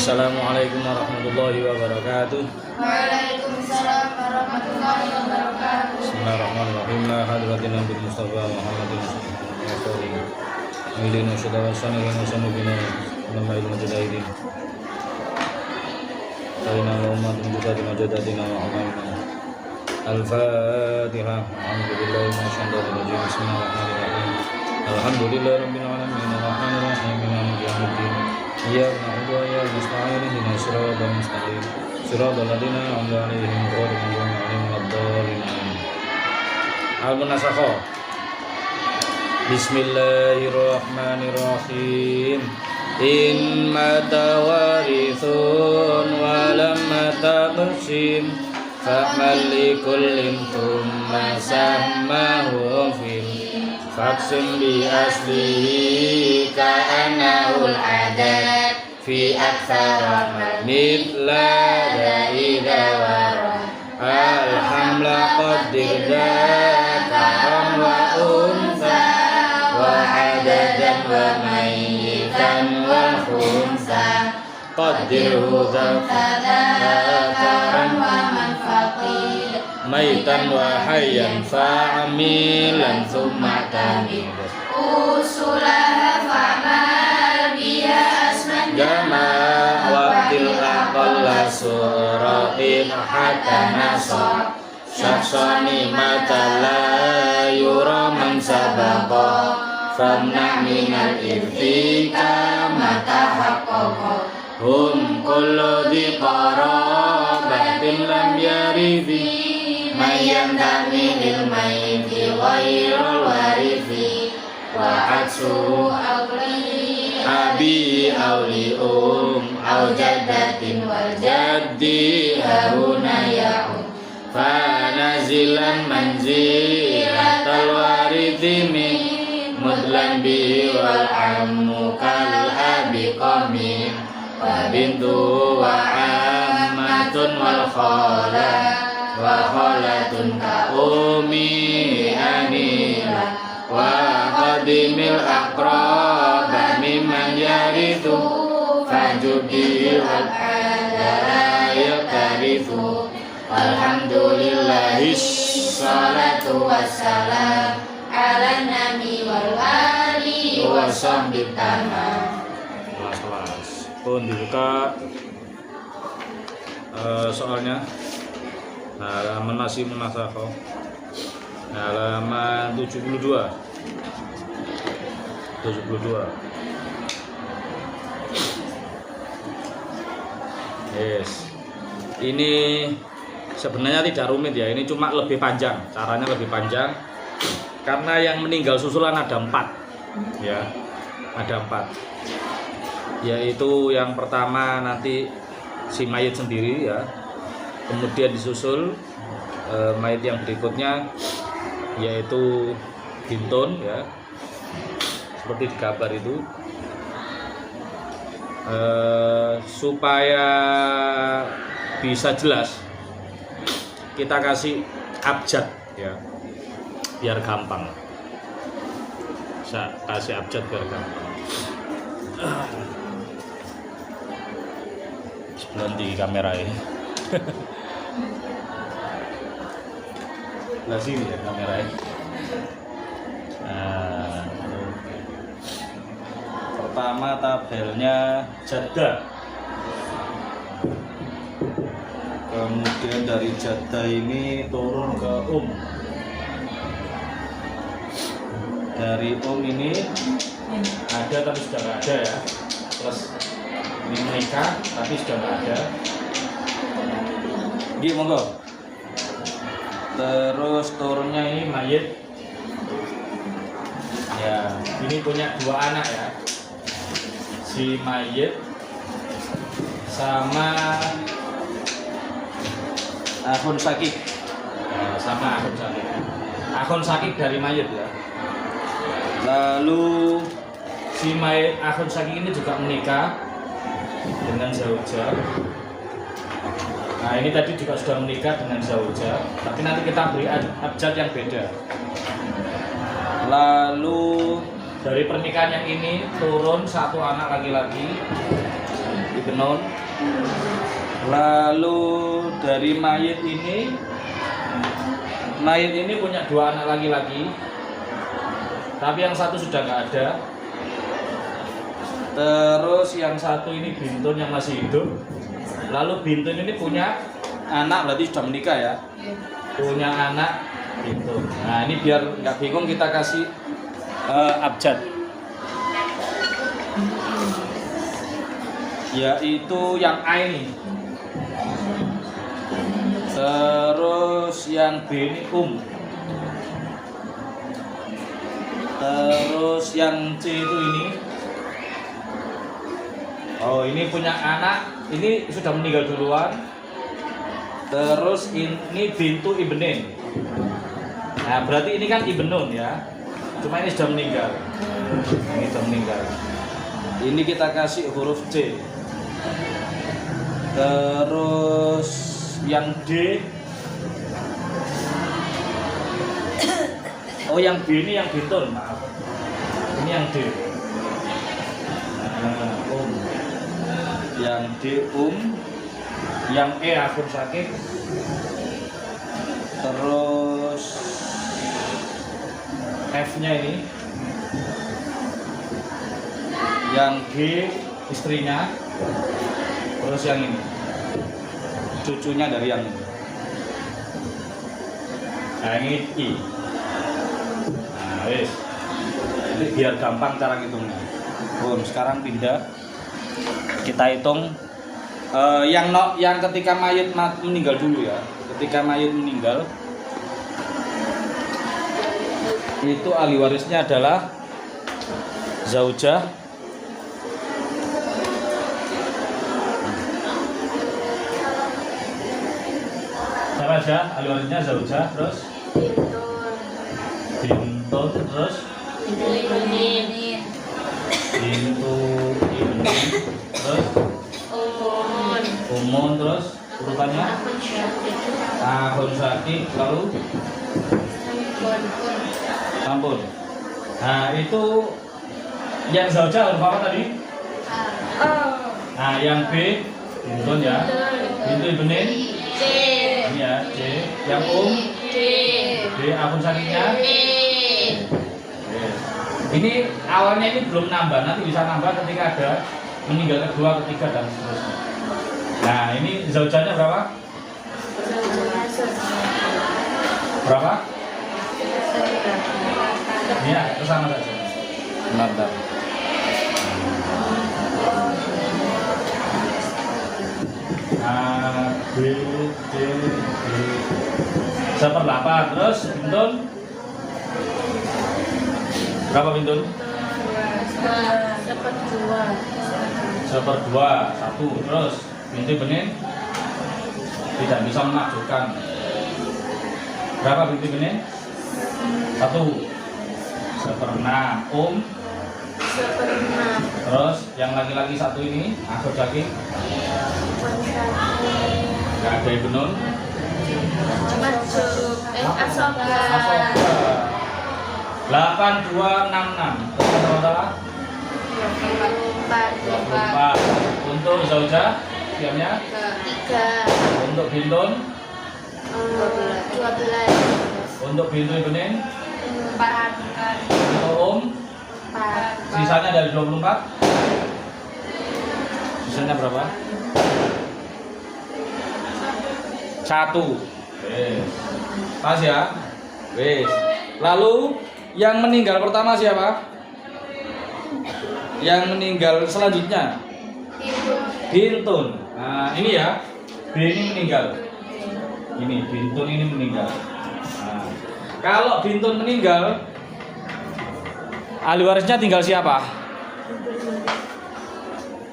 Assalamualaikum warahmatullahi wabarakatuh. Waalaikumsalam warahmatullahi wabarakatuh. Bismillahirrahmanirrahim. La hadratin Nabi Mustafa Muhammadin sallallahu alaihi wasallam. Nama ilmu jadaidin. Sayyidina Muhammadin jadatina Muhammadin. Al-Fatihah. Alhamdulillahi minasyaitonir rajim. Bismillahirrahmanirrahim. Alhamdulillahi rabbil alamin. Arrahmanir rahim. Maliki yaumiddin. Iyyaka na'budu wa iyyaka nasta'in. Ihdinas siratal mustaqim. Siratal ladzina an'amta 'alaihim ghairil maghdubi 'alaihim waladdallin. Al-Munasakhah. Bismillahirrahmanirrahim. Imma tawarithun wa lamma taqsim fa'mal likullin thumma sammahu fil faksim bi aslihi ka'annahul adad fi aktsara mithla da'ida wara alhamla qaddir dzakaran wa unsa wa adadan wa mayyitan wa khunsa qaddirhu dzakaran wa manfaqid maitan wa hayyan fa'amilan thumma tamid Usulaha fa'mal biha asman jama' waqtil aqalla suratin hatta nasab syaksani mata la yura man sabaqa famna minal irtika mata haqqaqa hum kullu di qarabatin lam yarithi mayan tamilil mayti ghairul warithi wa atsu abi awli aw jaddatin wal jaddi hauna ya'ud fanazilan manzilatal warithi min mudlan bihi wal ammu kal abi qamin wa bintu wa ammatun wal khala wa khalatun ka umi anila wa qadimil aqraba mimman yarithu fajubi wal adala yakarithu alhamdulillahi salatu wassalam ala nabi wal ali wa sahbihi tamam. Kelas pun dibuka soalnya halaman masih Munasakhah halaman 72. Yes. Ini sebenarnya tidak rumit ya, ini cuma lebih panjang, caranya lebih panjang karena yang meninggal susulan ada 4 ya, ada 4, yaitu yang pertama nanti si mayit sendiri ya, kemudian disusul mayit yang berikutnya yaitu bintun ya, seperti di gambar itu. Supaya bisa jelas kita kasih abjad ya, biar gampang. Saya kasih abjad biar gampang. Sebelum di kamera ini. Nah sini ya kamera ini. Nah, pertama tabelnya jadda, kemudian dari jadda ini turun ke dari ini ada tapi sudah nggak ada ya, plus ini menikah tapi sudah nggak ada. Gini monggo. Terus turunnya ini mayit ya, ini punya 2 anak ya, si mayit sama akhun sakit ya, sama akhun sakit dari mayit ya. Lalu si mayit akhun sakit ini juga menikah dengan zaujah. Nah ini tadi juga sudah menikah dengan zaujah, tapi nanti kita beri abjad yang beda. Lalu dari pernikahan yang ini turun 1 anak laki-laki, benun. Lalu dari mayit ini punya 2 anak laki-laki, tapi yang satu sudah nggak ada. Terus yang satu ini bintun yang masih hidup. Lalu bintun ini punya anak, berarti sudah menikah ya. Punya anak bintun. Nah ini biar nggak bingung kita kasih abjad, yaitu yang A ini. Terus yang B ini Terus yang C itu ini. Oh ini punya anak, ini sudah meninggal duluan. Terus ini bintu ibnin. Nah berarti ini kan ibnun ya. Cuma ini sudah meninggal. Ini sudah meninggal. Ini kita kasih huruf C. Terus yang D. Oh yang B ini yang bintun, maaf. Ini yang D. Yang D yang E akhir sakit. Terus F-nya ini. Yang G istrinya. Terus yang ini cucunya dari yang ini. Nah ini I. Nah wis. Ini biar gampang cara ngitungnya. Sekarang pindah. Kita hitung yang ketika mayit meninggal dulu ya. Ketika mayit meninggal itu ahli warisnya adalah zaujah, siapa aja ahli warisnya? Zaujah, terus bintun, terus bintu ibnin, terus umun, terus urutannya akhun syakik, lalu sampun. Nah itu yang zaujah huruf apa tadi? Nah yang B bintun ya, bintu ibnin ini ya C, yang D akhun syakiknya. Ini awalnya ini belum nambah, nanti bisa nambah ketika ada meninggal kedua, ketiga dan seterusnya. Nah ini zaujahnya berapa? Berapa? Ya, kesana saja. Bentar. A, B, C, D. 1/8. Terus bintun? Berapa bintun? 1/2. 1. Terus bintu ibnin tidak bisa menakjubkan. Berapa bintu ibnin? 1. 1/6. 1/6. Terus yang laki-laki satu ini akhir sakit. Gak ada ibnun. Asoga. 8266. Total 24. Untuk zaujah siapnya 3. Untuk bintun 12. Untuk bintu ibnin 4. Untuk 4. Sisanya dari 24. Sisanya berapa? 1. Pas ya. Wes. Lalu yang meninggal pertama siapa? Yang meninggal selanjutnya bintun. Nah ini ya, B ini meninggal. Ini bintun ini meninggal. Nah, kalau bintun meninggal, ahli warisnya tinggal siapa?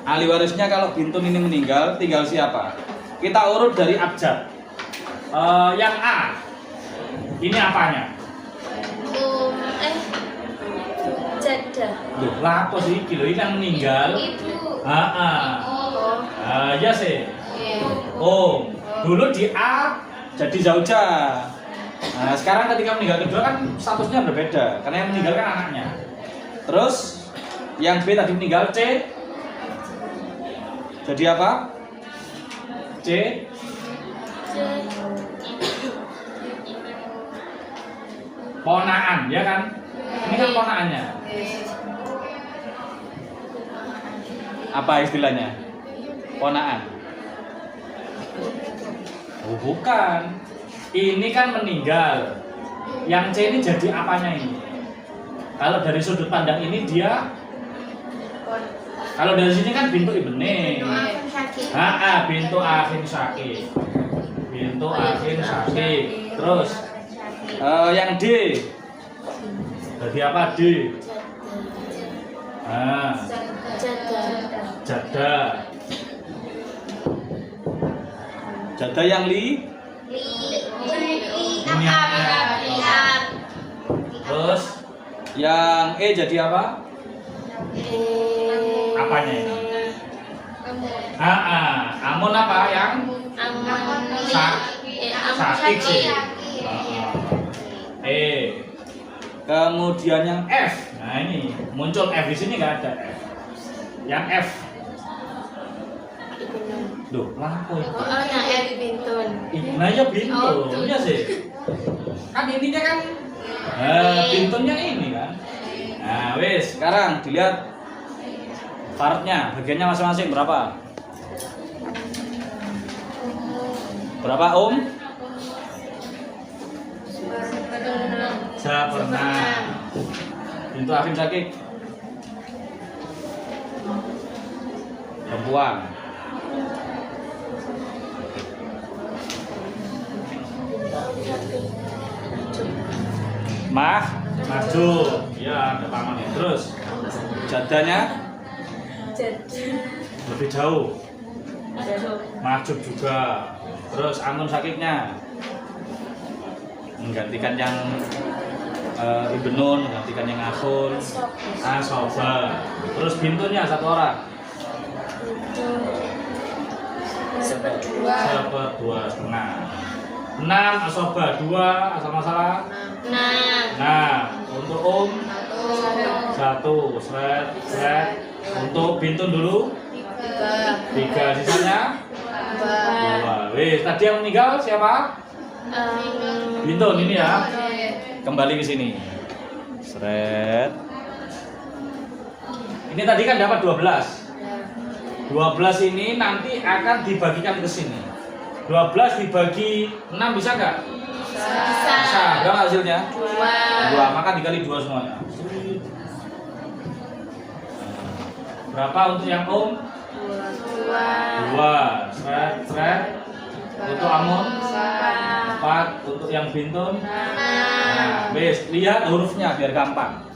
Ahli warisnya kalau bintun ini meninggal tinggal siapa? Kita urut dari abjad. Yang A ini apanya? Jadah. Loh, lah apa sih? Kilo ini yang meninggal. Ibu. Ya sih. Dulu di A jadi zaujah. Nah, sekarang ketika meninggal kedua kan statusnya berbeda karena yang meninggal kan anaknya. Terus yang B tadi meninggal C. Jadi apa? C. C. Ponaan, ya kan? Ini kan ponaannya. Apa istilahnya? Ponaan. Oh, bukan. Ini kan meninggal. Yang C ini jadi apanya ini? Kalau dari sudut pandang ini dia, kalau dari sini kan bintu ibne. Bintu akhin sakit. Bintu akhin sakit. Terus yang D. Jadi apa D? Jada. Jada yang li. Terus yang E jadi apa? Apanya ini? Amun apa yang? Sakit sih. E. Kemudian yang F. Nah ini muncul F di sini nggak ada F. Yang F. Duh, kenapa itu? Nah ya bintun, ya sih. Kan intinya kan bintunnya ini kan. Nah wis, sekarang dilihat partnya, bagiannya masing-masing berapa? Berapa Om? Pernah. Bintu akhin sakit. Perempuan. Maju. Ya, ada paman ya. Terus jadanya lebih jauh. Maju juga. Terus amun sakitnya menggantikan yang ibnun, menggantikan yang akhun, asoba. Terus bintunya satu orang. Dua setengah. 6 asoba 2 asal masalah 6. Untuk satu seret. Untuk bintun dulu 3 sisanya 2. Wih, tadi yang meninggal siapa? Bintun ini ya. Kembali ke sini. Seret. Ini tadi kan dapat 12. 12 ini nanti akan dibagikan ke sini. 12 dibagi 6 bisa nggak? Bisa. Berapa hasilnya? 2. Maka dikali 2 semuanya. Berapa untuk yang Om? 2. Seret. Untuk Amun? 4. Untuk yang Bintun? Nah, wis, lihat hurufnya biar gampang.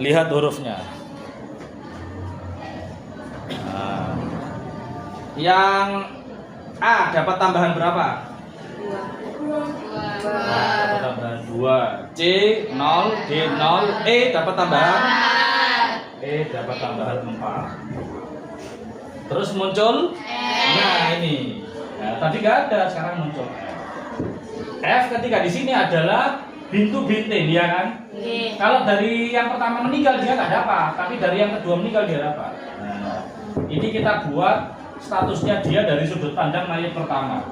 Lihat hurufnya. Nah, yang A dapat tambahan berapa? 2. Dapat tambahan 2. C 0, D 0, E dapat tambahan 4. Terus muncul nah ini. Nah, tadi nggak ada, sekarang muncul F. Ketika di sini adalah bintu bintin, ya kan? Kalau dari yang pertama meninggal dia nggak dapat, tapi dari yang kedua meninggal dia dapat. Nah, ini kita buat statusnya dia dari sudut pandang mayat pertama.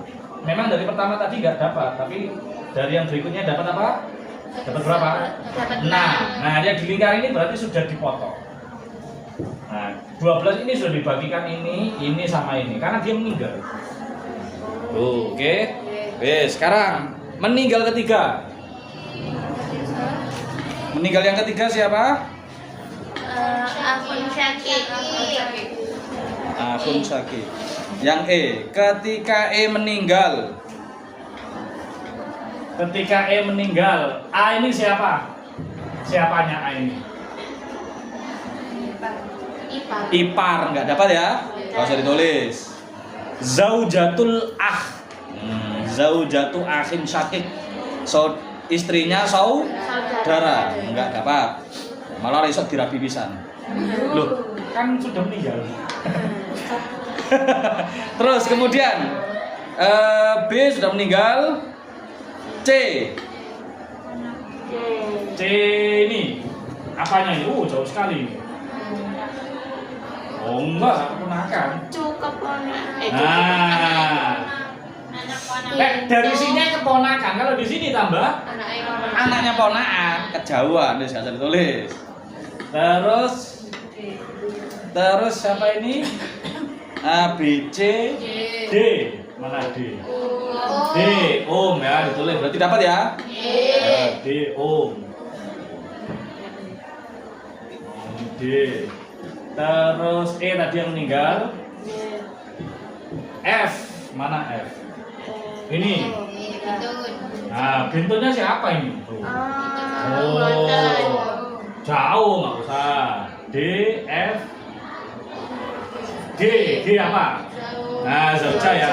Memang dari pertama tadi nggak dapat, tapi dari yang berikutnya dapat apa? Dapat berapa? Dapat 6. Nah, yang di lingkar ini berarti sudah dipotong. Nah, 12 ini sudah dibagikan ini sama ini karena dia meninggal. Oke. Sekarang meninggal ketiga. Meninggal yang ketiga siapa? Akun sakit. Akun sakit. Yang E, ketika E meninggal. Ketika E meninggal, A ini siapa? Siapanya A ini? Ipar, nggak dapat ya? Nggak usah ditulis. Zaujatul Zaujatu akhin sakit. So, istrinya saudara, nggak dapat. Malah risot dirabi pisan. Loh, kan sudah meninggal. Terus kemudian B sudah meninggal. C ini apanya ini? Jauh sekali. Oh enggak, keponakan. Cukup ponakan. Nah, dari sini keponakan. Kalau di sini tambah anaknya ponakan. Kejauhan, nih saya tulis. Terus siapa ini? A, B, C, D. Mana D? D, Om ya, ditulis. Berarti dapat ya? D, Om. D. Terus E tadi yang meninggal. F, mana F? Ini. Nah, bentuknya siapa ini? Oh, jauh nggak usah. D, F, G, G apa? Nah, Zauja ya.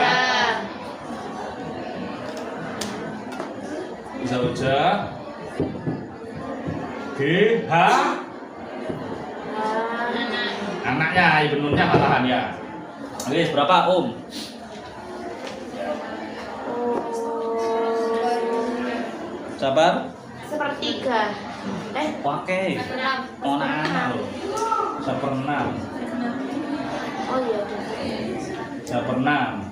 Zauja. G, H. Anaknya, ibu nunnya malahan ya. Oke, berapa Om? Sabar. Sepertiga. Oke. Anak-anak loh. Seperenam. Oh iya. Seperenam.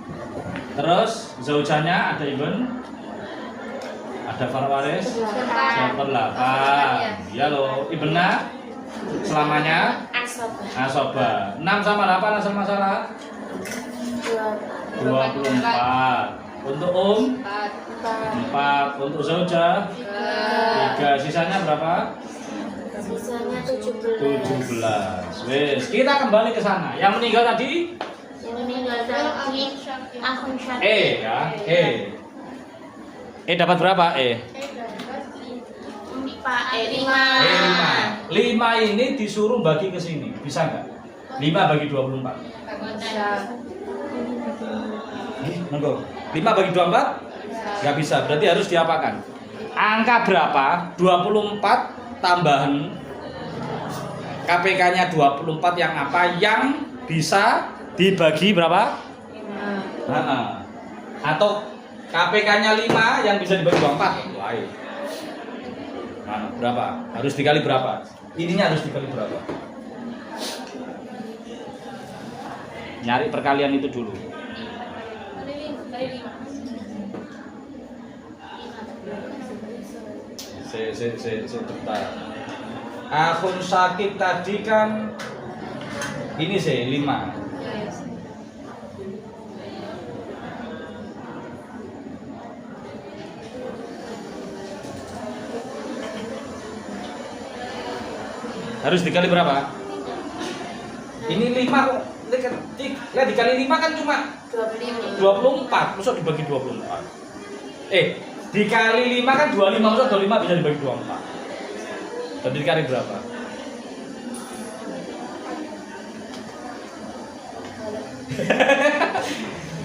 Terus zaujanya ada Ibn? Ada Farwaris? Seperdelapan. Ya loh. Ibna selamanya? Asoba. 6 sama 8 asal masalah? 24. Untuk Om? 4. Untuk zauja? 3. Sisanya berapa? Sisanya 17. 17. Wes, kita kembali ke sana. Yang meninggal tadi? Yang meninggal tadi akun Syakik. E ya, E. E dapat berapa E? 5. 5 ini disuruh bagi ke sini. Bisa nggak? 5 bagi 24. Monggo. 5 bagi 24? Nggak bisa, berarti harus diapakan? Angka berapa? 24 tambahan KPK-nya 24 yang apa? Yang bisa dibagi berapa? 5. Atau KPK-nya 5 yang bisa dibagi 24? Lain. Nah, berapa? Harus dikali berapa? Ininya harus dikali berapa? Nyari perkalian itu dulu. Sebentar. Akun Syakik tadi kan ini sih 5. Harus dikali berapa? Ini 5 kok. Lihat dikali 5 kan cuma 24. Masa dibagi 24? Dikali 5 kan 25. Masa 25 bisa dibagi 24? Jadi dikali berapa?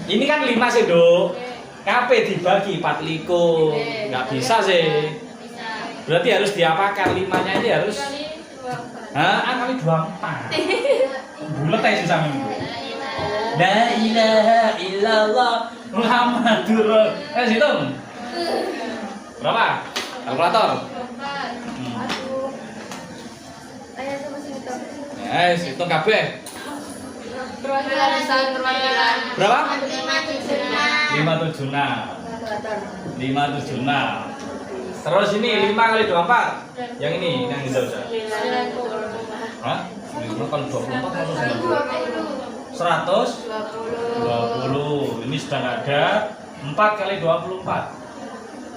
Ini kan 5 sih, Dok. Kape dibagi 4 liko. Nggak bisa sih. Berarti harus diapakan 5-nya ini harus kali 24. Bulet aja sih sama itu. La ilaha illallah Muhammadur Rasulullah. Hitung. Berapa? Kalkulator. Hitung kabeh. Berapa? 576. 576. Terus ini 5 kali 24. Yang ini yang hijau. Hah? 90 kali 24 masuk 90. 120. Ini sudah ada 4 kali 24.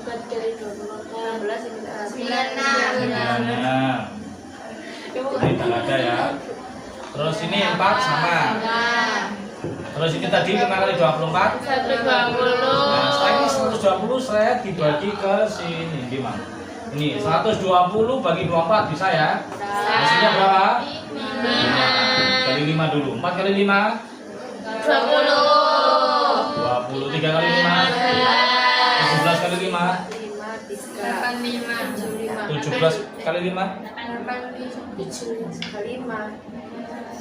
4 kali 24. 96. Ini tidak ada ya. Terus ini 4 sama. Terus ini tadi 5 kali 24. 120. Nah, setelah ini 120 saya dibagi ke sini gimana? Ini 120 bagi 24 bisa ya? Hasilnya berapa? 5 kali 5 dulu. 4 kali 5? 20. 3 kali 5? 17 kali 5? 17 kali 5?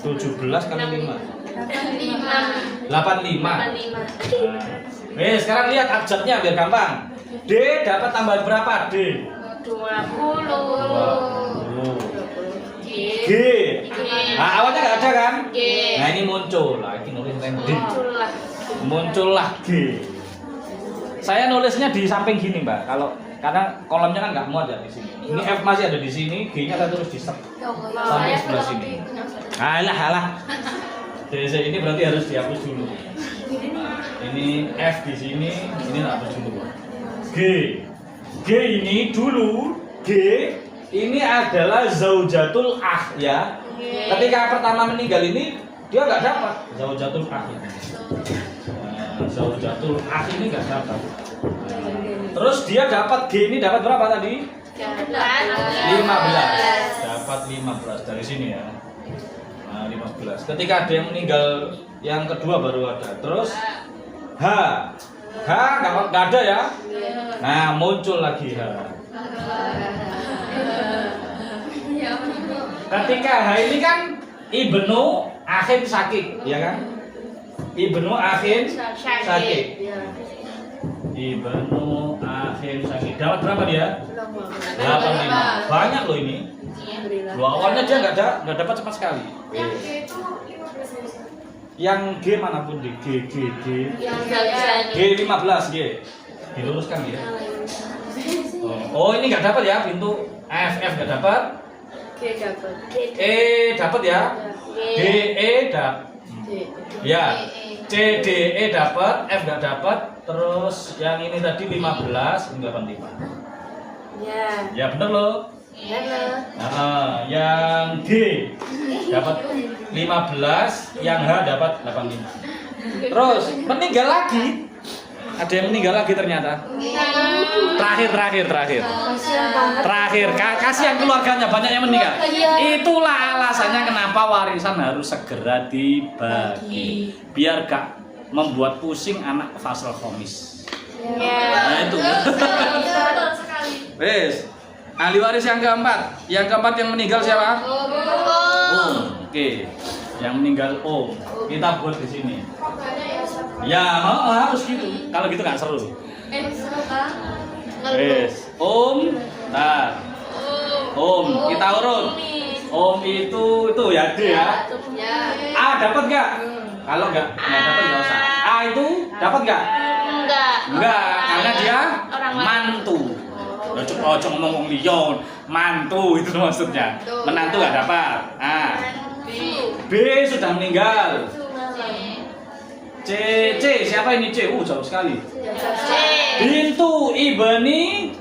17 kali 5? 85. Nih, sekarang lihat abjadnya biar gampang. D dapat tambahan berapa? D 20. G. Nah, awalnya nggak ada kan? G. iki nulis D. Muncullah. Muncullah G. Saya nulisnya di samping gini, Mbak. Karena kolomnya kan nggak muat ya di sini. Ini F masih ada di sini, G-nya saya tulis di sampai sebelah sini. Alah. Jadi ini berarti harus dihapus dulu. Ini F di sini, ini hapus dulu. G ini dulu, G ini adalah zaujatul akh ya. Ketika pertama meninggal ini dia nggak dapat zaujatul akh ini. Zaujatul akh ini nggak dapat. Terus dia dapat G ini dapat berapa tadi? 15. Dapat 15 dari sini ya. Nah, 15. Ketika ada yang meninggal yang kedua baru ada. Terus H nggak ada ya. Nah, muncul lagi H. Ketika H ini kan ibnu akhin sakit, ya kan? Ibnu akhin sakit. Ibnu akhin sakit. Dapat berapa dia? 85. Banyak loh ini. Loh, awalnya dia nggak dapat cepat sekali. Yang G manapun di G. G 15 G. Diluruskan ya. Oh, ini nggak dapat ya pintu F nggak dapat. G dapat. E dapat ya. D E dapat. Ya. C D E dapat, F nggak dapat. Terus yang ini tadi 15 enggak 85. Ya. Ya benar loh. Yang G dapat 15, yang H dapat 85. Terus meninggal lagi. Ada yang meninggal lagi ternyata. Terakhir. Kasihan keluarganya banyak yang meninggal. Itulah alasannya kenapa warisan harus segera dibagi. Biar gak membuat pusing anak fasal khomis. Nah itu. Wes. Ahli waris yang keempat. Yang keempat yang meninggal siapa? Oke. Yang meninggal Om. Kita buat di sini. Ya, harus gitu. Kalau gitu nggak seru. Wes. Nah. Om, kita urut. Om itu ya D ya. A dapat nggak? Kalau nggak dapat nggak usah. A itu dapat nggak? Enggak, karena dia mantu. Ojo ngomong liyon, mantu itu maksudnya. Menantu nggak dapat. B sudah meninggal. C siapa ini C? Jauh sekali. Bintu ibni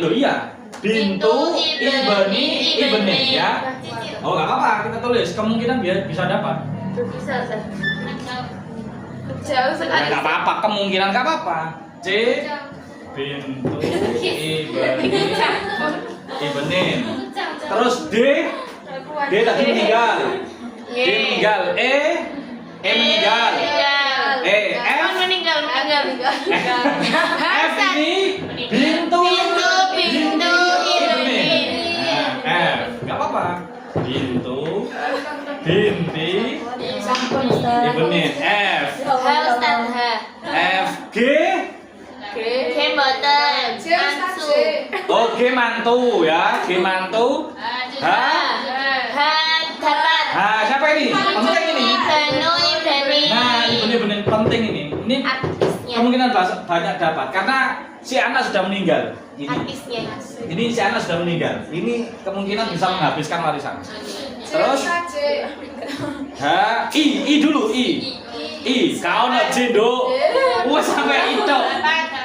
loh iya. Bintu ibni ya. Oh nggak apa-apa, kita tulis kemungkinan biar bisa dapat. Jauh sekali. Nggak apa-apa, kemungkinan nggak apa-apa. C bintu ibnin. Terus D tadi meninggal. D meninggal. E meninggal. F meninggal. F ini bintu ibnin. F nggak apa-apa. Bintu binti ibnin. F G mantu ya. G mantu. Siapa ini? Penting ini. Nah, benar-benar penting ini. Ini kemungkinan banyak dapat karena si anak sudah meninggal. Ini si anak sudah meninggal. Ini kemungkinan bisa menghabiskan warisan. Terus I dulu I. Kau nak jendok. Wes sampai itu.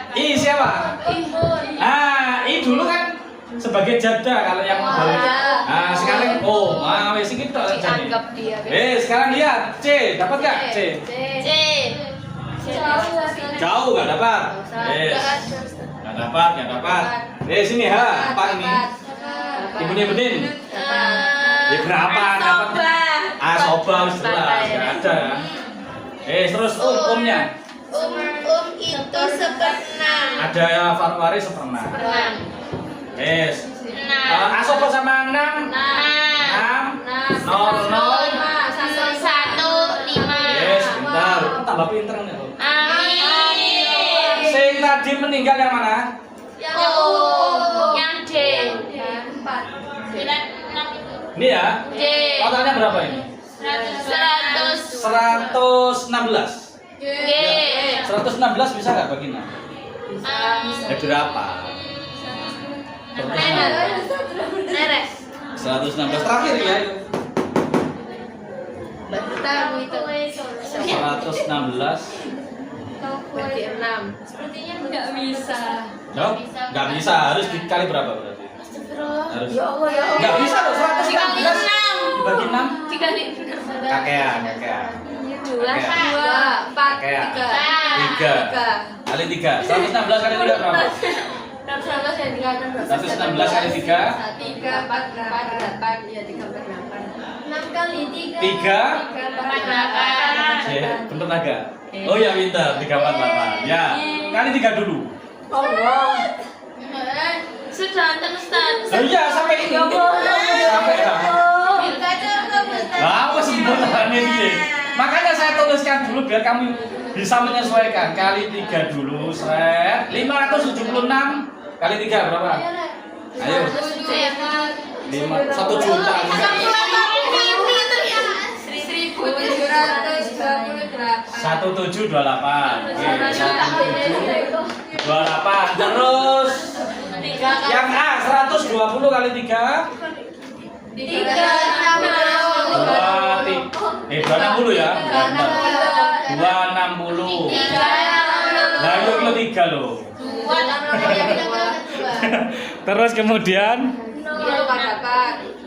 I siapa? I dulu kan sebagai janda kalau yang balik. Sekarang wes iki tok jane. Sekarang lihat C, dapat enggak C? Jauh enggak dapat. Enggak dapat. Sini H, apa ini? Ibunya benin. Berapa dapat? Soba wis jelas, enggak ada ya. Terus umnya. Itu seperenam. Ada ya waris seperenam. Asoba sama 6. 6 0 0 1 5. Bentar, tambah pinter nih. Amin. Sing tadi meninggal yang mana? Yang D. Ini ya. D. Totalnya berapa ini? 116. Ye. 116 bisa nggak bagi 6? Berapa? Neres. 116 terakhir ya. Tahu itu. 116. Bagi 6. Sepertinya nggak bisa. No? Nggak bisa, harus dikali berapa berarti? Harus. Ya Allah, ya Allah. Nggak bisa loh, 116 dibagi 6. Dikali Kakean. 2, 4, 3. 3 kali 3. 116 kali 3 berapa? 116 yang dikatakan 116 kali 3. 3, 4, 8. Ya 3, 4, 8. 6 kali 3. 3. 3, 4, 8. Bener agak? Oh ya pintar, 3, 4, 8. Ya, kali 3 dulu. Allah. Sudah nonton Ustaz. Oh iya, sampai ini. Sampai apa sebutannya ini? Makanya saya tuliskan dulu biar kamu bisa menyesuaikan. Kali 3 dulu, seret. 576 kali 3 berapa? Ayo. 1 juta. 1728. Oke, 1728. Terus yang A 120 kali 3. 260 ya. 260. Nah, itu 3 loh. Terus kemudian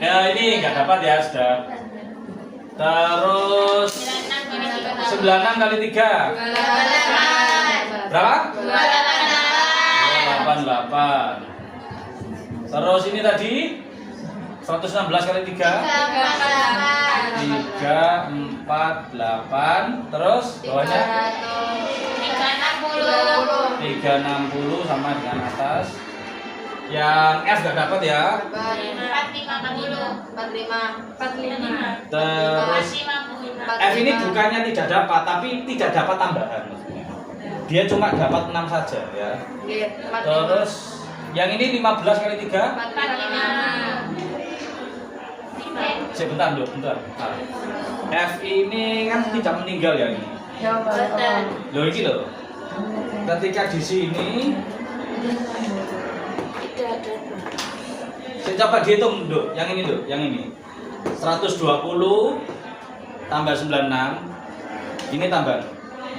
ya ini nggak dapat ya sudah. Terus 96 kali 3 berapa? 288. Terus ini tadi 116 kali 3 348. Terus bawahnya 360 sama dengan atas. Yang F nggak dapat ya. 45. Terus F ini bukannya tidak dapat, tapi tidak dapat tambahan. Dia cuma dapat 6 saja ya. Terus yang ini 15 kali 3. 45. Sebentar dulu, bentar. F ini kan tidak meninggal ya ini. Loh ini loh. Ketika di sini saya coba dihitung dulu, yang ini dulu, yang ini 120 tambah 96. Ini tambah.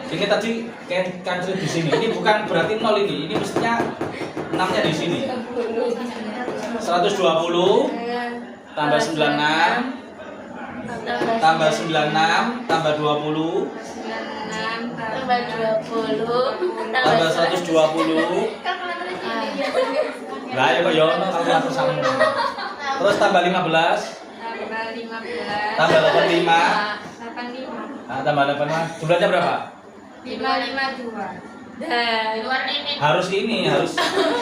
Ini tadi kancil di sini. Ini bukan berarti 0 ini. Ini mestinya 6-nya di sini. 120 tambah 96 tambah 96 tambah 20 tambah 20 tambah 120. Lah ya kok yo ono kalkulator sama. Terus tambah 15 tambah 85 nah, tambah 85. Jumlahnya berapa? 552. Harus ini, harus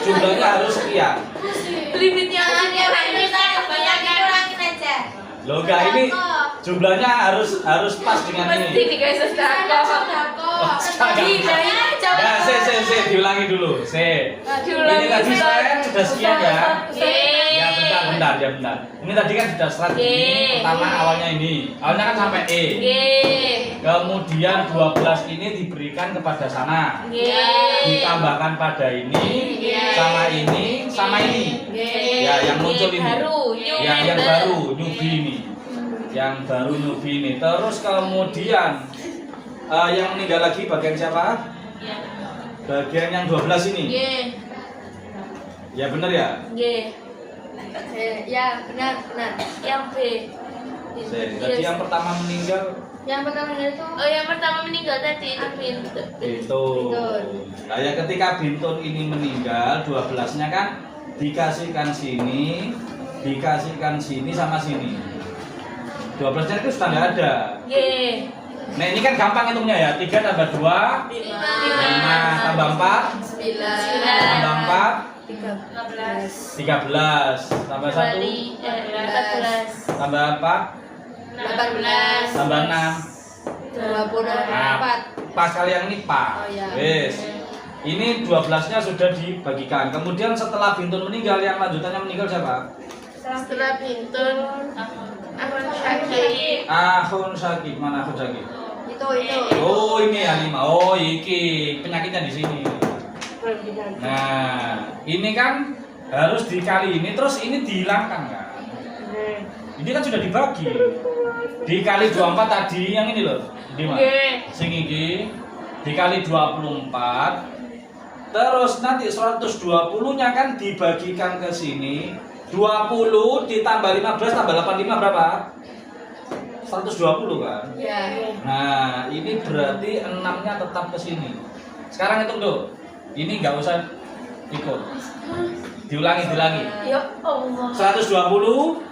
jumlahnya harus sekian. Limitnya kurangin aja. Loh enggak, ini jumlahnya harus pas dengan Mesti ini. dikasih Oh, ya, diulangi dulu. Ini tadi saya sudah sekian ya. Ya bentar. Ini tadi kan sudah serat ini. Pertama awalnya ini. Awalnya kan sampai E. Kemudian 12 ini diberikan kepada sana. Ditambahkan pada ini, sama ini, sama ini. Ya, yang muncul ini. Ya, yang baru newbie ini. Yang baru newbie ini. Terus kemudian yang meninggal lagi bagian siapa? Bagian yang 12 ini. Ya benar ya? Ya benar. Yang B. Jadi yang pertama meninggal Yang pertama itu. Oh, yang pertama meninggal tadi itu Bintun. Bintun. Nah, ya ketika Bintun ini meninggal, 12-nya kan dikasihkan sini sama sini. 12-nya itu sudah nggak ada. Nah, ini kan gampang hitungnya ya. 3 tambah 2 5 tambah 4 9 tambah 4 13 tambah 1 14 tambah 4 18 tambah 6 24. pas kali yang ini Pak. Oh, ya. Wes. Ini 12-nya sudah dibagikan. Kemudian setelah Bintun meninggal, yang lanjutannya meninggal siapa? Setelah Bintun Syakir. Akhun sakit. Mana akhun sakit? Itu. Oh, ini ya 5. Oh, iki penyakitnya di sini. Nah, ini kan harus dikali ini terus ini dihilangkan kan? Ini kan sudah dibagi. Dikali 24 tadi yang ini loh. Di mana? Sing iki dikali 24. Terus nanti 120-nya kan dibagikan ke sini. 20 ditambah 15 tambah 85 berapa? 120 kan? Ya. Nah, ini berarti 6-nya tetap ke sini. Sekarang hitung tuh. Ini nggak usah ikut. Diulangi. Ya Allah. 120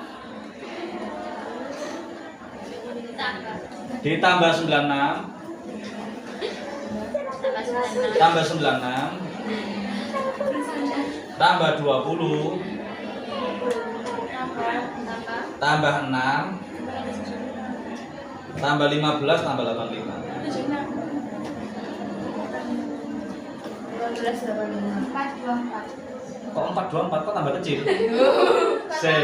ditambah 96 tambah 96 tambah 20 tambah 6 tambah 15 tambah 85. 424. Kok 424 kok tambah kecil? Se.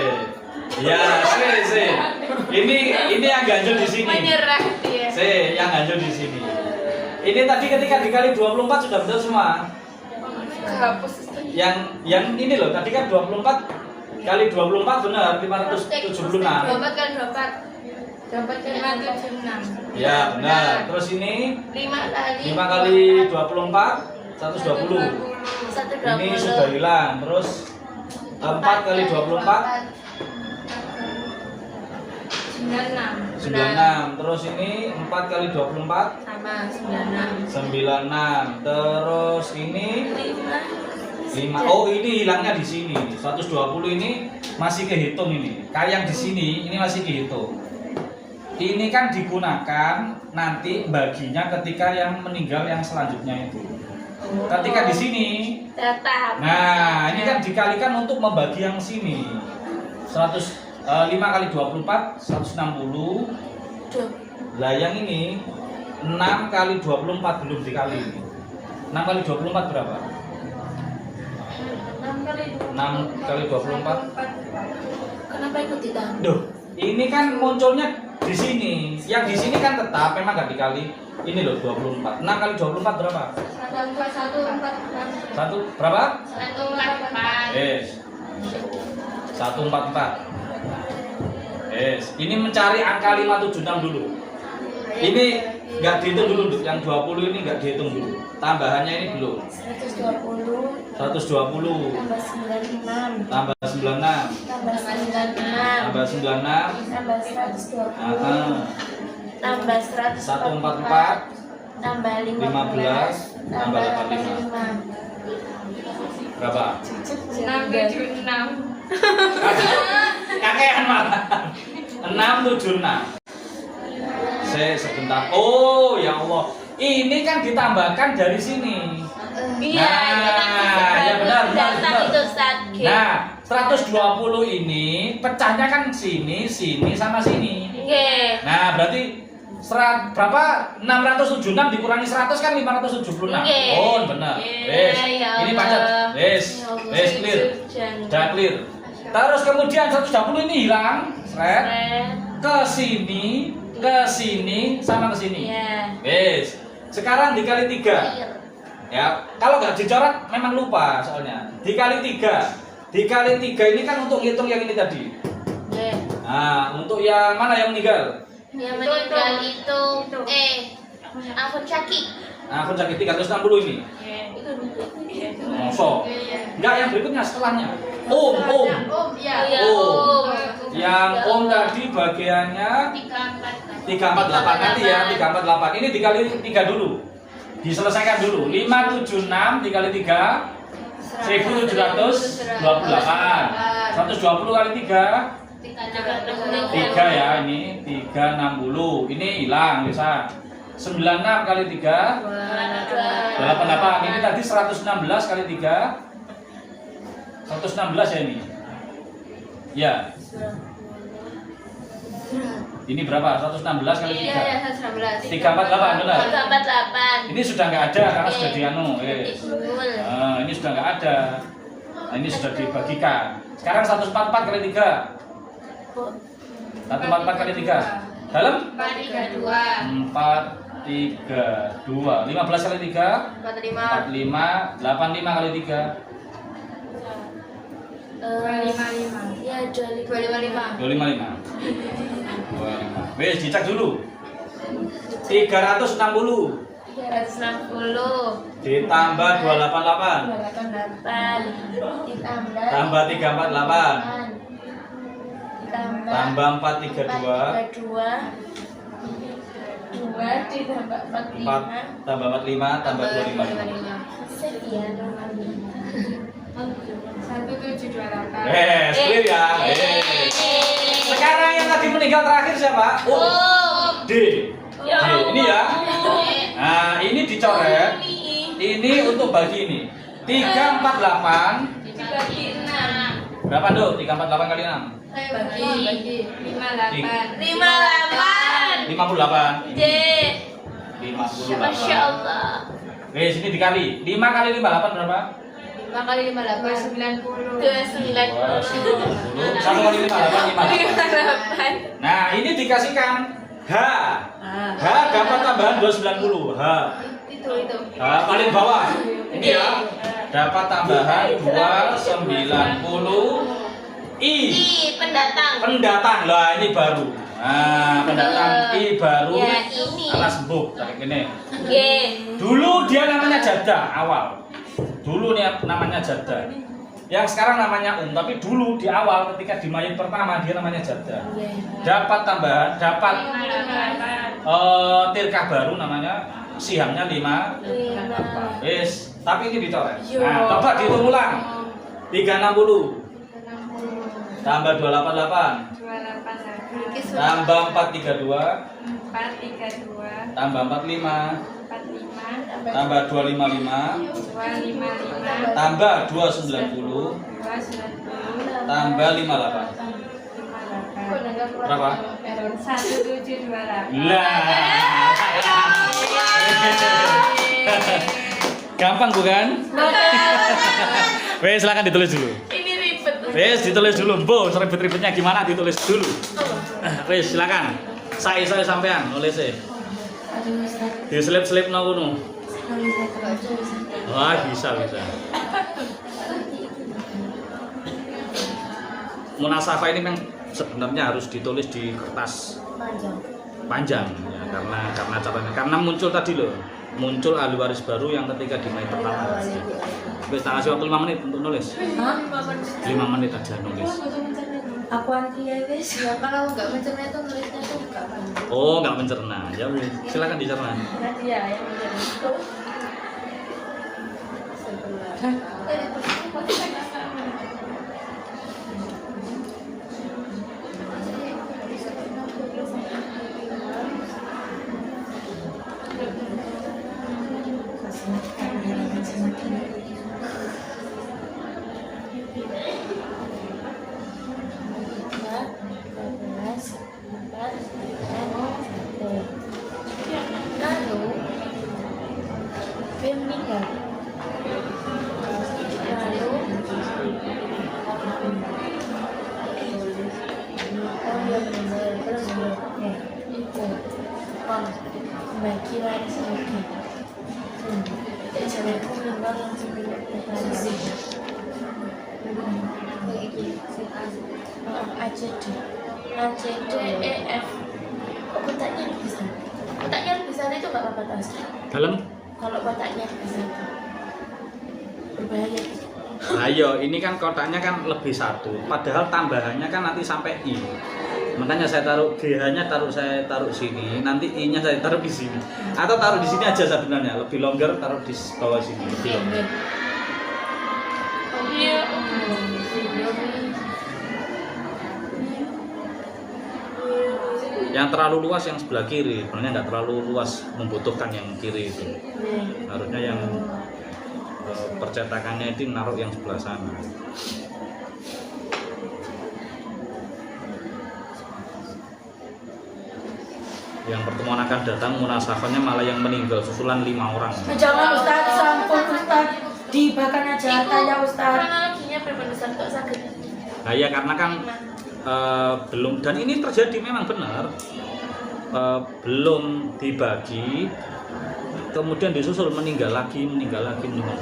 Ini yang ganjil di sini. Menyerah dia. Yang ganjil di sini. Ini tadi ketika dikali 24 sudah betul semua. Kehapus. Yang ini loh, tadi kan 24 kali 24 benar 576. 24 kali 24. 576. Ya, benar. Terus ini 5 kali 24 120. Ini sudah hilang. Terus 4 kali 24 96. Terus ini 4 kali 24 sama 96. 96. Terus ini 5. Oh, ini hilangnya di sini. 120 ini masih kehitung ini. Kayak yang di sini ini masih kehitung. Ini kan digunakan nanti baginya ketika yang meninggal yang selanjutnya itu. Ketika di sini Tetap. nah, ini kan dikalikan untuk membagi yang sini. 5 kali 24 160. Lah yang ini 6 kali 24 belum dikali. 6 kali 24 berapa? 6 kali 24. Kenapa ikut ditambah? Duh, ini kan munculnya di sini. Yang di sini kan tetap memang nggak dikali. Ini loh 24. 6 kali 24 berapa? 144. Satu berapa? 144. Yes. 144. Yes. Ini mencari angka 576 dulu. Ini nggak dihitung dulu, yang 20 ini nggak dihitung dulu. Tambahannya ini belum. 120 120 tambah 96 tambah 96 tambah 96 tambah 96 tambah 120 tambah tambah 144 144 tambah 15 tambah 85 berapa? 676 Kakean malah 676. Sebentar. Oh ya Allah, ini kan ditambahkan dari sini. Ya benar. Nah, 120 ini pecahnya kan sini sama sini. Nah, berarti berapa? 676 dikurangi 100 kan 576. Oh, benar. Wes. Ini pancet. Wes clear. Sudah clear. Terus kemudian 120 ini hilang. Ke sini sama ke sini. Wes. Sekarang dikali 3. Ya, kalau nggak dicoret memang lupa soalnya. Dikali 3. Dikali 3 ini kan untuk hitung yang ini tadi. Nah, untuk yang mana yang meninggal? Yang meninggal itu akun Caki. Nah, akun sakit 360 ini. Mosok. Enggak, yang berikutnya setelahnya. Om. Yang om tadi bagiannya 348 nanti ya, 348. Ini dikali 3 dulu. Diselesaikan dulu. 576 dikali 3 1728. 120 kali 3 3 ya, ini 360. Ini hilang bisa. 96 kali 3 88. Ini tadi 116 kali 3 116 ya ini. Ya. Ini berapa? 116 kali 3. 348 benar. 348. Ini sudah nggak ada karena sudah dianu. Nah, ini sudah nggak ada. Nah, ini sudah dibagikan. Sekarang 144 kali 3. 144 kali 3. Dalam 432. 432. 15 kali 3 45. 45. 85 kali 3 255. Ya, 255. 255. 25. Wes dicek dulu. 360 360. ditambah 288 8 ditambah tambah 348 ditambah tambah 432 2 ditambah 4 tambah 45 tambah 255. sekian 1728. Clear ya. Sekarang yang tadi meninggal terakhir siapa? D. D. Ini ya. Nah, ini dicoret. Ini untuk bagi ini. 348 Dibagi 6. berapa, Dok? 348 kali 6. bagi 58. 58. J 58. Masya Allah. Wes ini dikali. 5 kali 58 berapa? 5 kali 58 290. 290 1 kali 58 58. Nah, ini dikasihkan H. H dapat tambahan 290. H. itu Paling bawah. Ini ya. Dapat tambahan 290. I. pendatang Pendatang. Lah ini baru. Nah, pendatang I baru. ya ini Alas buk kayak gini. G Dulu dia namanya Jada awal. Dulu nih namanya Jada. Yang sekarang namanya tapi dulu di awal ketika di mayat pertama dia namanya Jada. Dapat tambahan, dapat 58. tirkah baru namanya, sihamnya 5. Yes, tapi ini dicoret. Nah, coba dihitung ulang. 360 tambah 288 28 lagi. tambah 432 432. tambah 45 45. tambah 255 255. tambah 290 290. tambah 58. 58. Berapa? 1728. Lah. Gampang bukan? Wes silakan ditulis dulu. ini ribet Wes ditulis dulu, Bo. Ribet-ribetnya gimana ditulis dulu. Wes silakan. Saya sampean nulis e. Di selip-selip no ngono. Wah, bisa. Munasabah ini kan sebenarnya harus ditulis di kertas panjang ya, karena caranya karena muncul tadi loh, muncul ahli waris baru yang ketika di mayat pertama. Wes tak kasih waktu 5 menit untuk nulis. 5 menit aja nulis. aku anti ya guys ya kalau nggak mencerna itu nulisnya tuh nggak apa Oh, nggak mencerna. Ya wes, silakan dicerna. nanti ya yang mencerna itu lalu dia meninggal lalu terus itu bagi waris lagi jangan meninggal langsung dilakukan ACDEF kok kotaknya bisa itu nggak apa-apa tas Dalam? kalau kotaknya bisa berbahaya Ayo, ini kan kotaknya kan lebih satu. Padahal tambahannya kan nanti sampai I. Makanya saya taruh GH-nya saya taruh sini, nanti I-nya saya taruh di sini. Atau taruh di sini aja sebenarnya, lebih longgar taruh di bawah sini, lebih longgar. iya Yang terlalu luas yang sebelah kiri, sebenarnya nggak terlalu luas membutuhkan yang kiri itu. Harusnya yang percetakannya itu naruh yang sebelah sana. Yang pertemuan akan datang munasabahnya malah yang meninggal susulan 5 orang. jangan Ustaz sampun Ustaz dibakan aja ya Ustaz Kronologinya berapa besar kok sakit? Nah ya karena kan belum, dan ini terjadi memang benar, belum dibagi kemudian disusul meninggal lagi.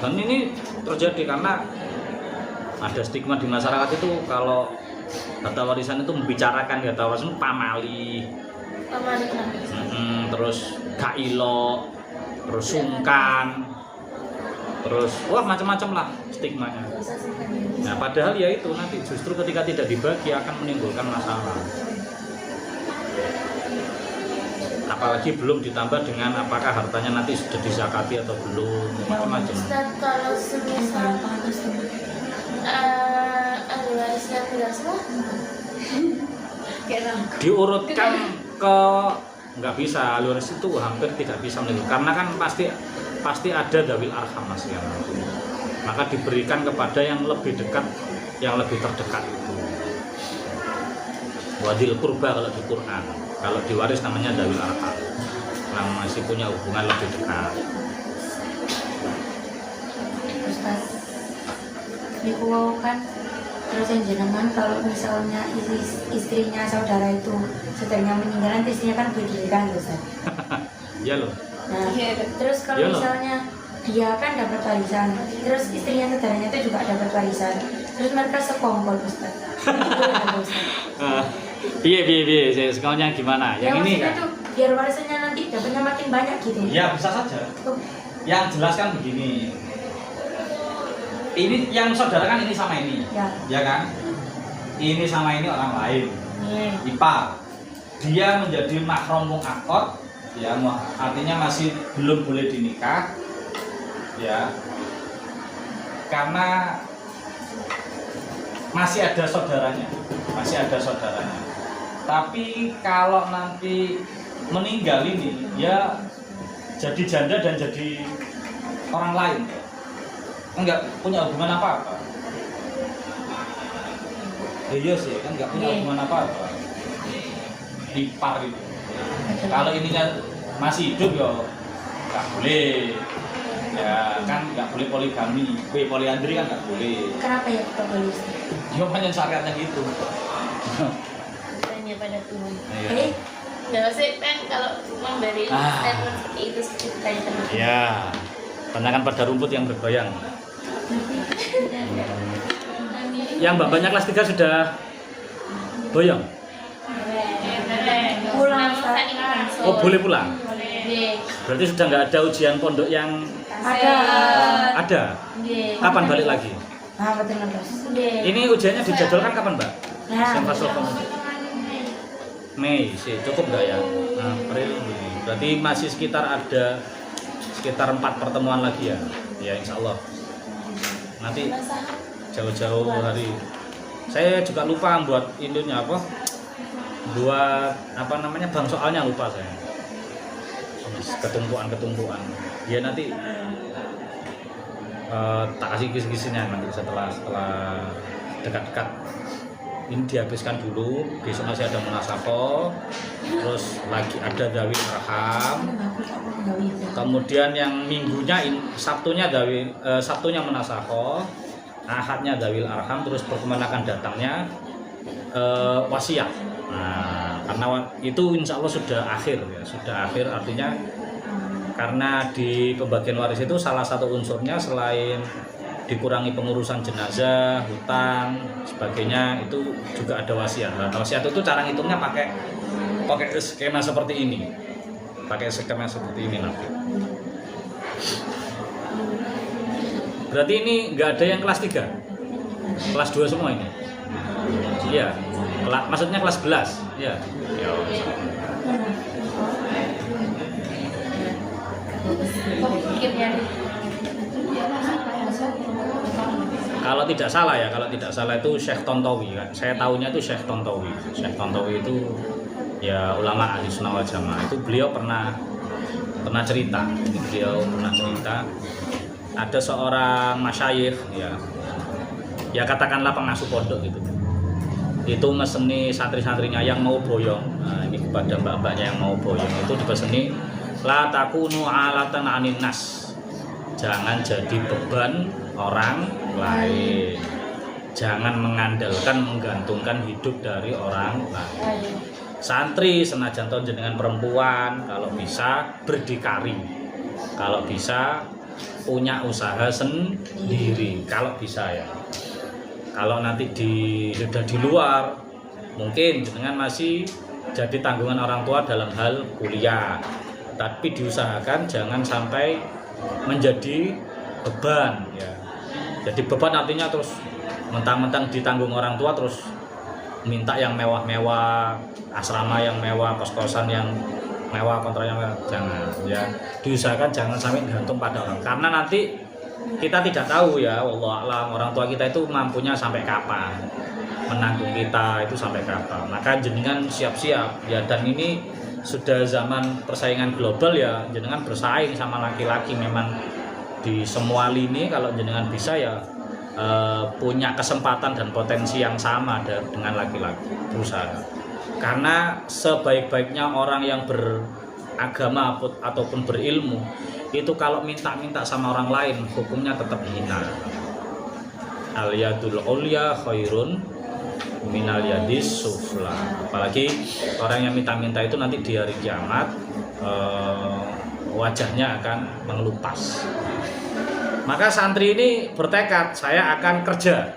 Dan ini terjadi karena ada stigma di masyarakat itu kalau harta warisan itu membicarakan harta warisan itu pamali, terus gak ilo, terus sungkan, terus wah macam-macam lah stigmanya. Nah padahal ya itu nanti justru ketika tidak dibagi akan menimbulkan masalah. Apalagi belum ditambah dengan apakah hartanya nanti sudah dizakati atau belum, macam-macam. Ustaz, kalau semisal ahli warisnya tidak semua, Diurutkan ke nggak bisa, ahli waris itu hampir tidak bisa menentukan karena kan pasti ada dawil arham mas ya. Maka diberikan kepada yang lebih dekat, yang lebih terdekat itu. Wadil kurba kalau di Quran. Kalau diwaris namanya dawil arham, yang masih punya hubungan lebih dekat. Ustaz, niku kan terus yang jenengan kalau misalnya istrinya saudara itu saudaranya meninggal, nanti istrinya kan berdirikan Ustaz. Iya loh. Nah, terus kalau Iya loh. misalnya dia kan dapat warisan, terus istrinya saudaranya itu juga dapat warisan, terus mereka sekongkol Ustaz. Boleh nggak, Ustaz? Piye, sekolahnya gimana? Ya, Yang ini maksudnya kan? tuh biar warisannya nanti dapatnya makin banyak gitu. Ya bisa saja. Oh, Yang jelas kan begini. Ini yang saudara kan ini sama ini, ya. kan? Ini sama ini orang lain, Nih. ipar. Dia menjadi mahram mu'aqqad, ya, artinya masih belum boleh dinikah, ya. Karena masih ada saudaranya. Tapi kalau nanti meninggal ini, ya jadi janda dan jadi orang lain. Enggak punya hubungan apa-apa. Iya sih, kan enggak punya hubungan apa-apa. Ipar itu. Kalau ininya masih hidup ya enggak boleh. Ya kan enggak boleh poligami, poliandri kan enggak boleh. Kenapa ya kita boleh Ustaz? Ya banyak syariatnya gitu. tanya pada Tuhan. Iya. Nggak usah kan kalau memberi statement seperti itu tanya pada Tuhan. Ya, tanyakan pada rumput yang bergoyang. Yang bapaknya kelas 3 sudah boyong. Pulang, Ustaz, ini kan. Oh boleh pulang. Boleh. Berarti sudah nggak ada ujian pondok yang Ada. ada. Nggih. Kapan balik lagi? Nah, betul terus. Nggih. Ini ujiannya dijadwalkan kapan, Mbak? Nah, Yang pas Mei sih, cukup nggak ya? April, Mei. Berarti masih sekitar 4 pertemuan lagi ya? Ya insya Allah. Nanti jauh-jauh hari. Saya juga lupa buat indunya apa? Buat apa namanya bang soalnya lupa saya. Ketumpuan. Ya nanti tak kasih kisi-kisinya nanti setelah dekat-dekat. Ini dihabiskan dulu, besok masih ada munasabah, terus lagi ada dawil arham, kemudian yang minggunya Sabtunya munasabah, ahadnya dawil arham, terus pertemuan akan datangnya wasiat. Nah, karena itu insya Allah sudah akhir artinya karena di pembagian waris itu salah satu unsurnya selain dikurangi pengurusan jenazah, hutang, sebagainya itu juga ada wasiat. Nah, wasiat itu cara ngitungnya pakai skema seperti ini. Nanti. Berarti ini nggak ada yang kelas 3, kelas 2 semua ini. Iya, maksudnya kelas 11. Iya. Kalau tidak salah itu Syekh Tontowi kan. Saya tahunya itu Syekh Tontowi. Syekh Tontowi itu ya ulama ahli sunnah wal jamaah. Itu beliau pernah cerita. Ada seorang masyayikh ya katakanlah pengasuh pondok gitu. Itu meseni santri-santrinya yang mau boyong. Nah, ini kepada mbak-mbaknya yang mau boyong itu dipeseni la takunu alatan anin nas. Jangan jadi beban orang lain. jangan mengandalkan menggantungkan hidup dari orang lain. Santri senajan to jenengan perempuan, kalau bisa berdikari, kalau bisa punya usaha sendiri, kalau bisa ya. Kalau nanti sudah di luar, mungkin jenengan masih jadi tanggungan orang tua dalam hal kuliah, tapi diusahakan jangan sampai menjadi beban ya. Jadi beban artinya terus mentang-mentang ditanggung orang tua terus minta yang mewah-mewah, asrama yang mewah, kos-kosan yang mewah, kontrak yang mewah, jangan ya. Diusahakan jangan sampai gantung pada orang, karena nanti kita tidak tahu ya, wallahu a'lam, orang tua kita itu mampunya sampai kapan, menanggung kita itu sampai kapan. Maka jenengan siap-siap ya, dan ini sudah zaman persaingan global ya, jenengan bersaing sama laki-laki memang di semua lini. Kalau jenengan bisa ya punya kesempatan dan potensi yang sama dengan laki-laki, berusaha. Karena sebaik-baiknya orang yang beragama ataupun berilmu itu kalau minta-minta sama orang lain hukumnya tetap hina. Al-yadul ulya khairun minal yadis sufla. Apalagi orang yang minta-minta itu nanti di hari kiamat wajahnya akan mengelupas. Maka santri ini bertekad, saya akan kerja.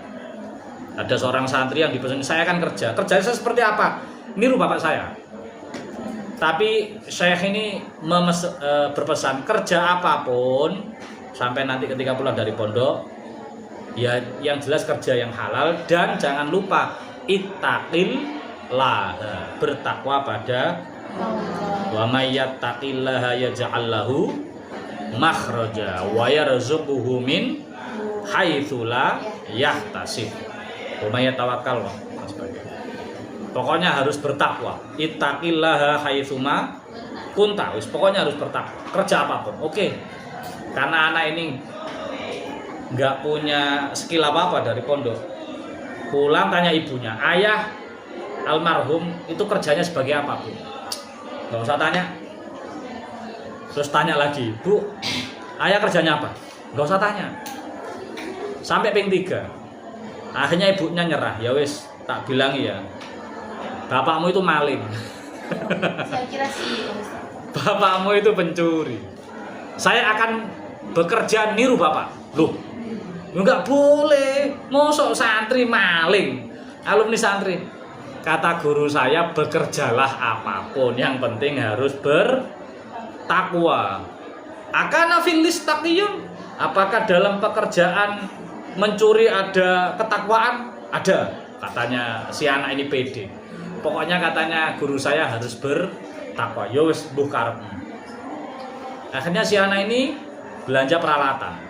Ada seorang santri yang dipesan, saya akan kerja. Kerjanya seperti apa? Niru bapak saya. Tapi syekh ini berpesan, kerja apapun sampai nanti ketika pulang dari pondok, ya yang jelas kerja yang halal, dan jangan lupa ittaqillah, bertakwa pada wa may yattaqillaha yaj'al lahu makhraja wa yarzuquhu min haitsu la yahtasib. Wa may tawakkal. Pokoknya harus bertakwa. Ittaqillaha haitsuma kunta. Pokoknya harus bertakwa. Kerja apapun. Oke. Karena anak ini nggak punya skill apa-apa dari pondok. Pulang tanya ibunya, ayah almarhum itu kerjanya sebagai apa, Bu? Nggak usah tanya. Terus tanya lagi, Bu, ayah kerjanya apa? Nggak usah tanya. Sampai ping 3. Akhirnya ibunya nyerah. Ya wis, tak bilang ya, bapakmu itu maling. Saya kira sih. Bapakmu itu pencuri. Saya akan bekerja niru bapak. Loh, nggak boleh. Mosok santri maling. Alumni santri. Kata guru saya, bekerjalah apapun, yang penting harus bertakwa. Akana filis taqiyun. Apakah dalam pekerjaan mencuri ada ketakwaan? Ada. Katanya si anak ini pede. Pokoknya katanya guru saya harus bertakwa. Yo wis mbuh karepmu. Akhirnya si anak ini belanja peralatan.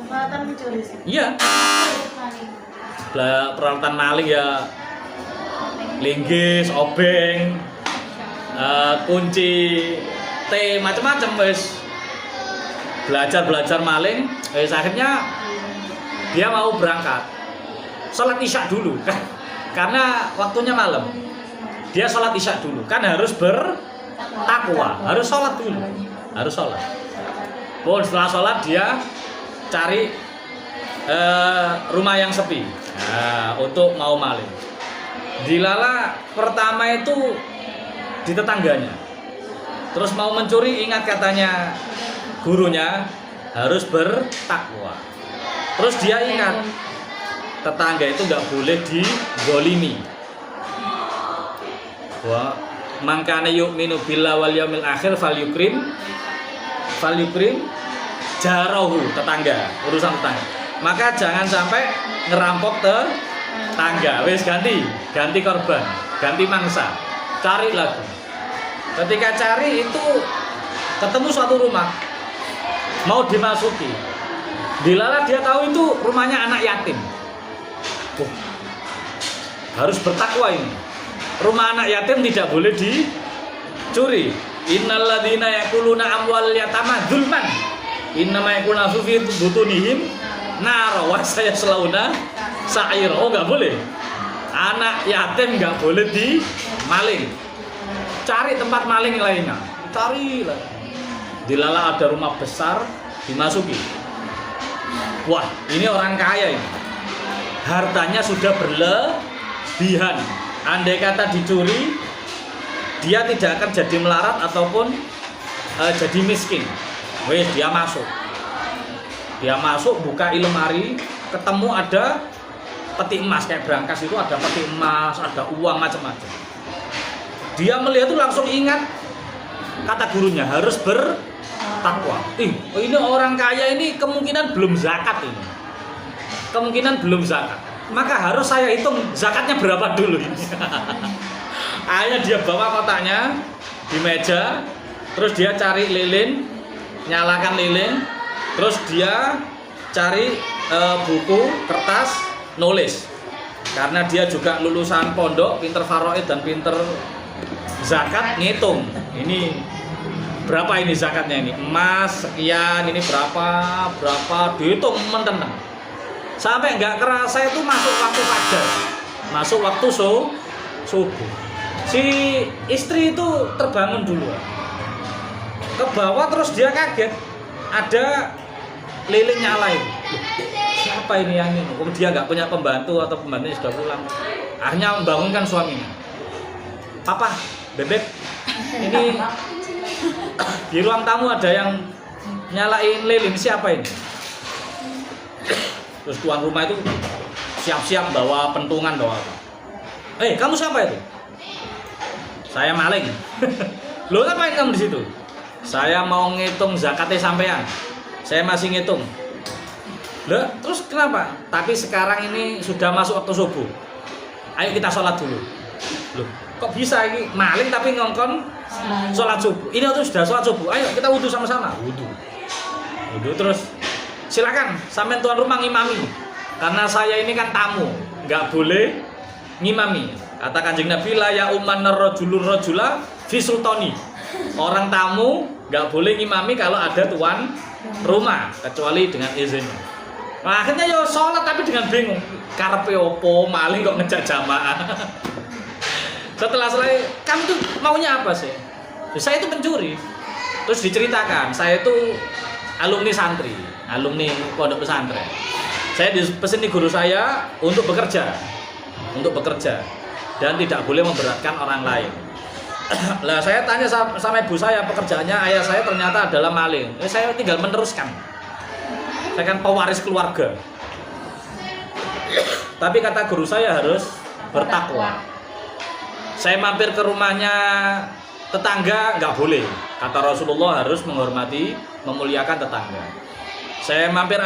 Peralatan mencuri sih. Iya. Peralatan maling ya, linggis, obeng, kunci, T, macam-macam wis. Belajar maling. Akhirnya dia mau berangkat. Sholat isya dulu kan. Karena waktunya malam. Dia sholat isya dulu. Kan harus bertakwa. Harus sholat dulu. Harus sholat. Pun setelah sholat dia cari rumah yang sepi. Nah, untuk mau maling. Dilala pertama itu di tetangganya. Terus mau mencuri, ingat katanya gurunya harus bertakwa. Terus dia ingat tetangga itu nggak boleh digolimi. Wa man kana yu'minu billahi wal yaumil akhir falyukrim jarahu, tetangga, urusan tetangga. Maka jangan sampai ngerampok tetangga. Wis ganti korban, ganti mangsa. Cari lagi. Ketika cari itu ketemu suatu rumah. Mau dimasuki. Dilala dia tahu itu rumahnya anak yatim. Harus bertakwa ini. Rumah anak yatim tidak boleh dicuri. Innalladzina yaquluna amwal yatama dzulman innama yaquluna fi butunihim nar wa sayaslawna sa'ir. Oh, enggak boleh. Anak yatim enggak boleh dimaling. Cari tempat maling lainnya. Cari lah. Dilala ada rumah besar, dimasuki. Wah, ini orang kaya ini. hartanya sudah berlebihan. Andai kata dicuri, dia tidak akan jadi melarat ataupun jadi miskin. Wes dia masuk. Dia masuk buka lemari, ketemu ada peti emas kayak berangkas itu, ada peti emas, ada uang macam-macam. Dia melihat itu langsung ingat kata gurunya harus bertakwa. Ini orang kaya ini kemungkinan belum zakat ini. Kemungkinan belum zakat. Maka harus saya hitung zakatnya berapa dulu ini. Akhirnya dia bawa kotaknya di meja, terus dia cari lilin, nyalakan lilin, terus dia cari buku, kertas, nulis. Karena dia juga lulusan pondok, pinter faraid dan pinter zakat, ngitung. Ini berapa ini zakatnya ini? Emas sekian, ini berapa, dihitung mentenang. Sampai nggak kerasa itu masuk waktu fajar, masuk waktu subuh. Si istri itu terbangun dulu, ke bawah, terus dia kaget ada lilin nyalain. Siapa ini yang ini? Dia nggak punya pembantu atau pembantunya sudah pulang. Akhirnya membangunkan suaminya. Papa, bebek, ini di ruang tamu ada yang nyalain lilin, siapa ini? Terus tuan rumah itu siap-siap bawa pentungan, bawa apa? Kamu siapa itu? Saya maling. Loh, ngapain kamu di situ? Saya mau ngitung zakatnya sampean. Saya masih ngitung. Loh, terus kenapa? Tapi sekarang ini sudah masuk waktu subuh. Ayo kita sholat dulu. Loh, kok bisa ini maling tapi ngongkon sholat subuh? Ini tuh sudah sholat subuh. Ayo kita wudhu sama-sama. Wudhu terus. Silakan, sampai tuan rumah ngimami. Karena saya ini kan tamu, nggak boleh ngimami. Kata Kanjeng Nabi, la ya umman rajulur rajula fi sultani. Orang tamu nggak boleh ngimami kalau ada tuan rumah, kecuali dengan izin. Nah, akhirnya yo sholat tapi dengan bingung. Karepe opo, maling kok ngejak jamaah. Setelah selesai, kamu tuh maunya apa sih? Saya itu pencuri. Terus diceritakan, saya itu alumni santri, alumni pondok pesantren. Saya dipesan di guru saya untuk bekerja dan tidak boleh memberatkan orang lain. Lah saya tanya sama ibu saya, pekerjaannya ayah saya ternyata adalah maling. Saya tinggal meneruskan. Saya kan pewaris keluarga. Tapi kata guru saya harus bertakwa. Saya mampir ke rumahnya tetangga nggak boleh. Kata Rasulullah harus menghormati, memuliakan tetangga. Saya mampir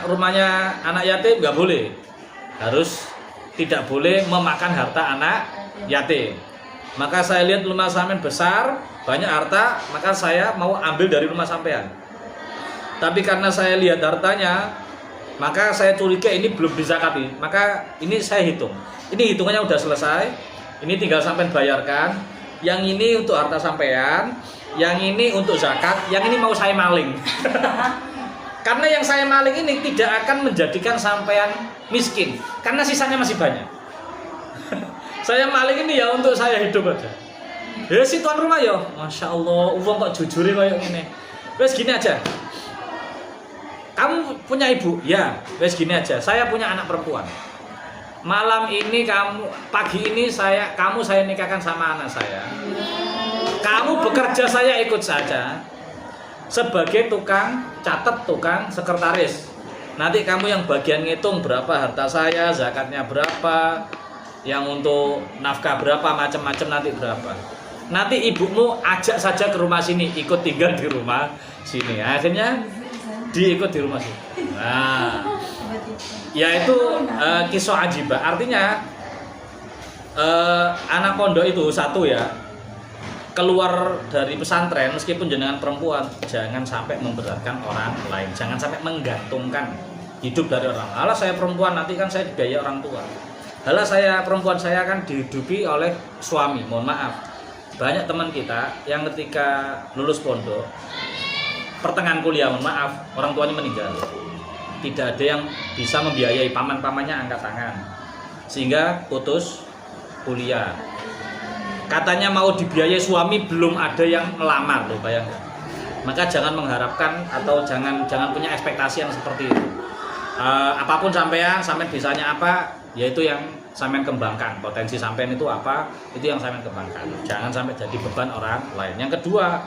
rumahnya anak yatim nggak boleh. Harus tidak boleh memakan harta anak yatim. Maka saya lihat rumah sampean besar, banyak harta, maka saya mau ambil dari rumah sampean. Tapi karena saya lihat hartanya, maka saya curiga ini belum dizakati. Maka ini saya hitung. Ini hitungannya udah selesai. Ini tinggal sampean bayarkan. Yang ini untuk harta sampean, yang ini untuk zakat, yang ini mau saya maling. Karena yang saya maling ini tidak akan menjadikan sampean miskin, karena sisanya masih banyak. Saya maling ini ya untuk saya hidup aja. Ya si tuan rumah ya, masya Allah, uang kok jujur kayak gini. Wes gini aja. Kamu punya ibu? Ya, wes gini aja. Saya punya anak perempuan. Malam ini pagi ini kamu saya nikahkan sama anak saya. Kamu bekerja, saya ikut saja sebagai tukang catat, tukang sekretaris. Nanti kamu yang bagian ngitung berapa harta saya, zakatnya berapa, yang untuk nafkah berapa, macam-macam nanti berapa. Nanti ibumu ajak saja ke rumah sini, ikut tinggal di rumah sini. Akhirnya diikut di rumah sini. Nah, yaitu kisah ajibah. Artinya anak pondok itu satu ya, keluar dari pesantren meskipun jenengan perempuan, jangan sampai memberatkan orang lain, jangan sampai menggantungkan hidup dari orang. Alah saya perempuan, nanti kan saya dibiayai orang tua. Alah saya perempuan, saya akan dihidupi oleh suami. Mohon maaf, banyak teman kita yang ketika lulus pondok pertengahan kuliah, mohon maaf, orang tuanya meninggal, tidak ada yang bisa membiayai, paman-pamannya angkat tangan, sehingga putus kuliah. Katanya mau dibiayai suami, belum ada yang melamar loh, bayangkan. Maka jangan mengharapkan atau jangan punya ekspektasi yang seperti itu. apapun sampean bisanya apa, yaitu yang sampean kembangkan. Potensi sampean itu apa, itu yang sampean kembangkan. Jangan sampai jadi beban orang lain. Yang kedua,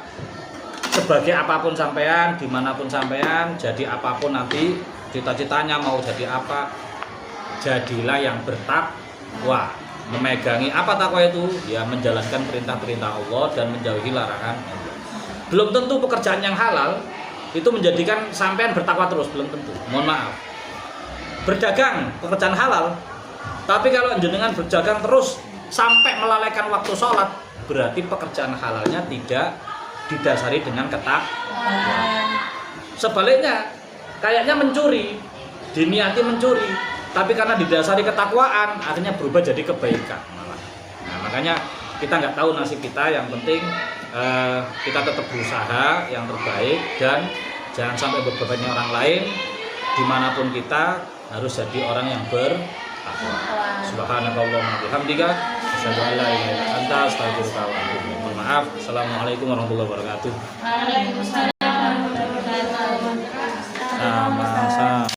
sebagai apapun sampean, dimanapun sampean, jadi apapun nanti cita-citanya mau jadi apa, jadilah yang bertakwa. Memegangi apa takwa itu? Ya menjalankan perintah-perintah Allah dan menjauhi larangan Allah. Belum tentu pekerjaan yang halal itu menjadikan sampean bertakwa terus, belum tentu. Mohon maaf. Berdagang pekerjaan halal, tapi kalau jenengan berdagang terus sampai melalaikan waktu sholat, berarti pekerjaan halalnya tidak didasari dengan ketakwaan. Sebaliknya, kayaknya mencuri, diniati mencuri, tapi karena didasari ketakwaan, akhirnya berubah jadi kebaikan malah. Nah, makanya kita nggak tahu nasib kita, yang penting kita tetap berusaha yang terbaik dan jangan sampai berbebani orang lain. Dimanapun kita harus jadi orang yang bertakwa. Subhanakallahumma bihamdika asyhadu an la ilaha illa anta astaghfiruka wa atubu ilaik. Mohon maaf. Assalamualaikum warahmatullahi wabarakatuh. Waalaikumsalam.